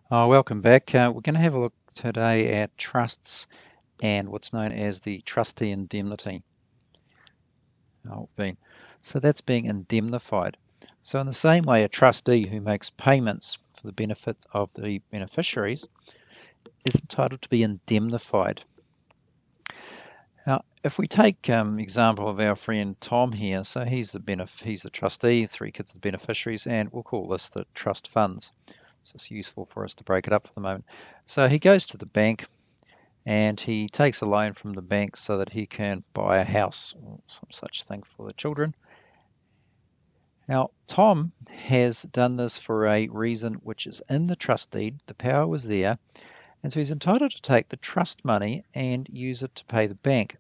Welcome back. We're going to have a look today at trusts and what's known as the trustee indemnity. Oh, being. So that's being indemnified. So in the same way, a trustee who makes payments for the benefit of the beneficiaries is entitled to be indemnified. Now, if we take example of our friend Tom here, so he's the trustee, three kids are the beneficiaries, and we'll call this the trust funds. So it's useful for us to break it up for the moment. So he goes to the bank and he takes a loan from the bank so that he can buy a house or some such thing for the children. Now, Tom has done this for a reason which is in the trust deed. The power was there, and so he's entitled to take the trust money and use it to pay the bank.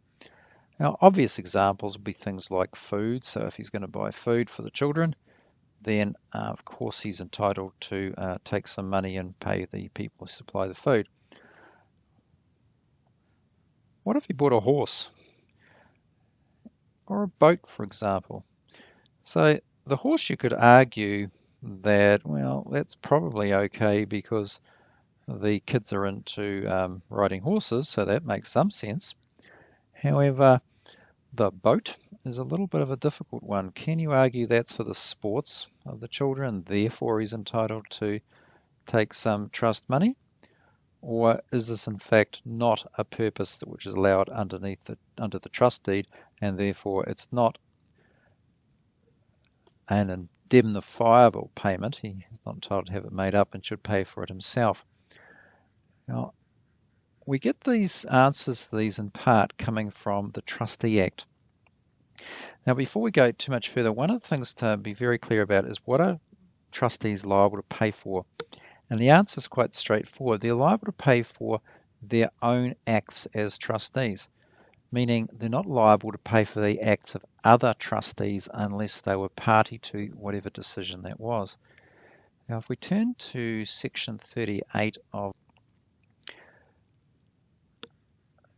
Now, obvious examples would be things like food. So if he's going to buy food for the children, then of course he's entitled to take some money and pay the people who supply the food. What if he bought a horse or a boat, for example? So the horse, you could argue that, well, that's probably okay because the kids are into riding horses, so that makes some sense. However, the boat is a little bit of a difficult one. Can you argue that's for the sports of the children, therefore he's entitled to take some trust money? Or is this in fact not a purpose which is allowed under the trust deed, and therefore it's not an indemnifiable payment? He is not entitled to have it made up and should pay for it himself. Now, we get these answers to these in part coming from the Trustee Act. Now, before we go too much further, one of the things to be very clear about is what are trustees liable to pay for? And the answer is quite straightforward. They're liable to pay for their own acts as trustees, meaning they're not liable to pay for the acts of other trustees unless they were party to whatever decision that was. Now, if we turn to section 38 of...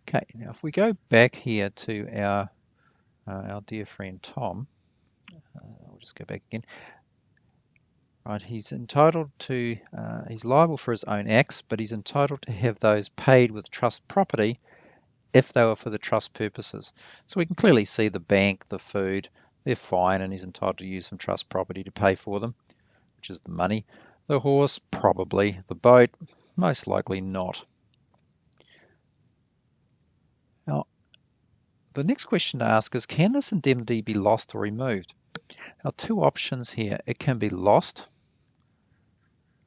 Okay, now if we go back here to our dear friend Tom, I'll just go back again. Right, he's entitled to, he's liable for his own acts, but he's entitled to have those paid with trust property if they were for the trust purposes. So we can clearly see the bank, the food, they're fine, and he's entitled to use some trust property to pay for them, which is the money. The horse, probably. The boat, most likely not. Now, the next question to ask is, can this indemnity be lost or removed? Now, two options here. It can be lost,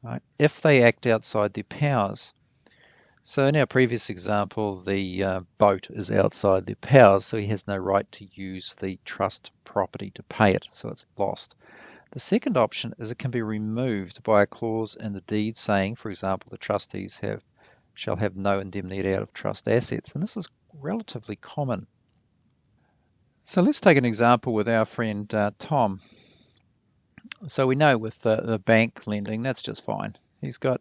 right, if they act outside their powers. So in our previous example, the boat is outside their powers, so he has no right to use the trust property to pay it, so it's lost. The second option is it can be removed by a clause in the deed saying, for example, the trustees shall have no indemnity out of trust assets, and this is relatively common. So let's take an example with our friend Tom. So we know with the bank lending, that's just fine. He's got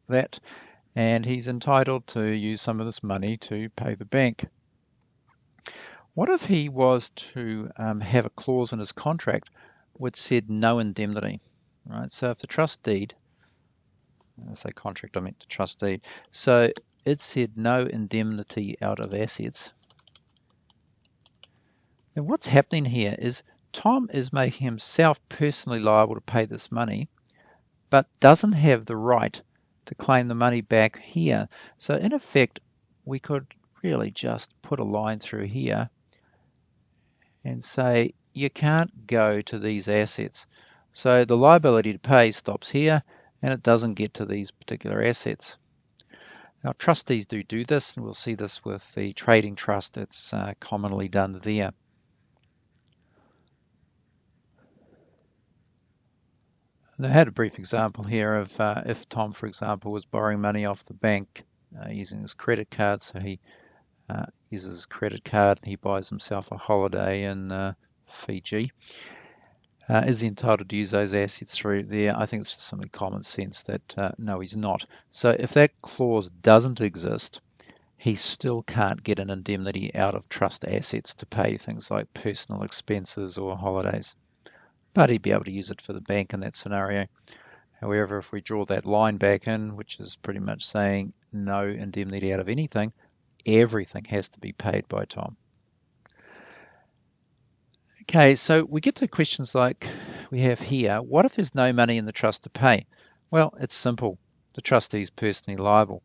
that, and he's entitled to use some of this money to pay the bank. What if he was to have a clause in his contract which said no indemnity, right? So if the trust deed, I say contract, I meant the trust deed, so it said no indemnity out of assets. Then what's happening here is Tom is making himself personally liable to pay this money, but doesn't have the right to claim the money back here. So in effect, we could really just put a line through here and say you can't go to these assets. So the liability to pay stops here and it doesn't get to these particular assets. Now trustees do this, and we'll see this with the trading trust. It's commonly done there. And I had a brief example here of if Tom, for example, was borrowing money off the bank using his credit card. So he uses his credit card and he buys himself a holiday in Fiji. Is he entitled to use those assets through there? I think it's just something common sense that no, he's not. So if that clause doesn't exist, he still can't get an indemnity out of trust assets to pay things like personal expenses or holidays. But he'd be able to use it for the bank in that scenario. However, if we draw that line back in, which is pretty much saying no indemnity out of anything, everything has to be paid by Tom. Okay, so we get to questions like we have here. What if there's no money in the trust to pay? Well, it's simple. The trustee is personally liable.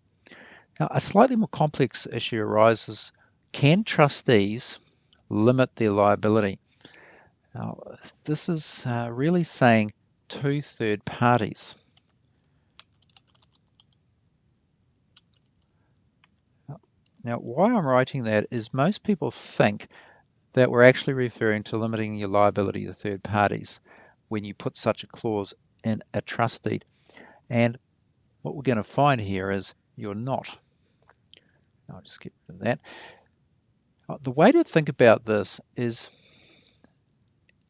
Now, a slightly more complex issue arises. Can trustees limit their liability? Now, this is really saying to third parties. Now, why I'm writing that is most people think that we're actually referring to limiting your liability to third parties when you put such a clause in a trust deed. And what we're going to find here is you're not. I'll just get rid of that. The way to think about this is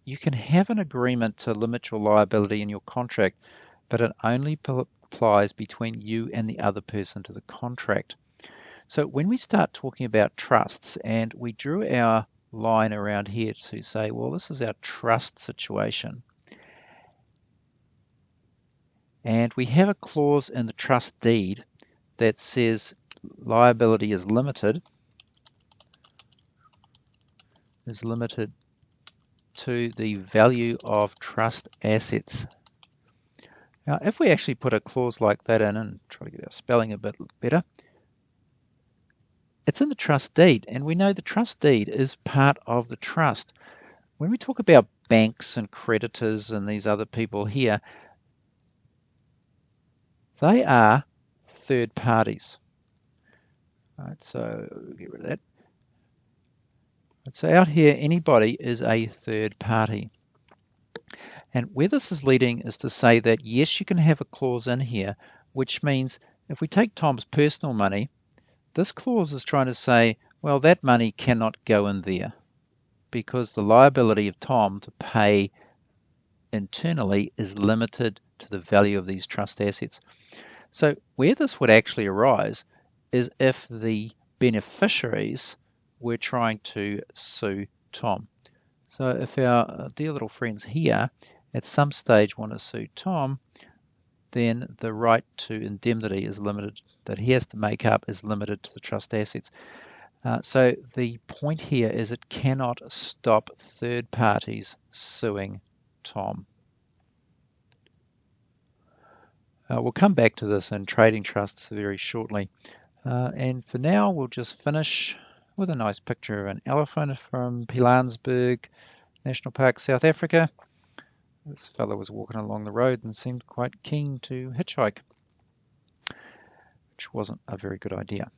you can have an agreement to limit your liability in your contract, but it only applies between you and the other person to the contract. So when we start talking about trusts, and we drew our line around here to say, well, this is our trust situation, and we have a clause in the trust deed that says liability is limited to the value of trust assets. Now, if we actually put a clause like that in and try to get our spelling a bit better, it's in the trust deed, and we know the trust deed is part of the trust. When we talk about banks and creditors and these other people here, they are third parties. All right, so we'll get rid of that. So out here, anybody is a third party. And where this is leading is to say that yes, you can have a clause in here, which means if we take Tom's personal money, this clause is trying to say, well, that money cannot go in there because the liability of Tom to pay internally is limited to the value of these trust assets. So where this would actually arise is if the beneficiaries were trying to sue Tom. So if our dear little friends here at some stage want to sue Tom, then the right to indemnity is limited, that he has to make up is limited to the trust assets. So the point here is it cannot stop third parties suing Tom. We'll come back to this in trading trusts very shortly. And for now, we'll just finish with a nice picture of an elephant from Pilanesberg National Park, South Africa. This fellow was walking along the road and seemed quite keen to hitchhike, which wasn't a very good idea.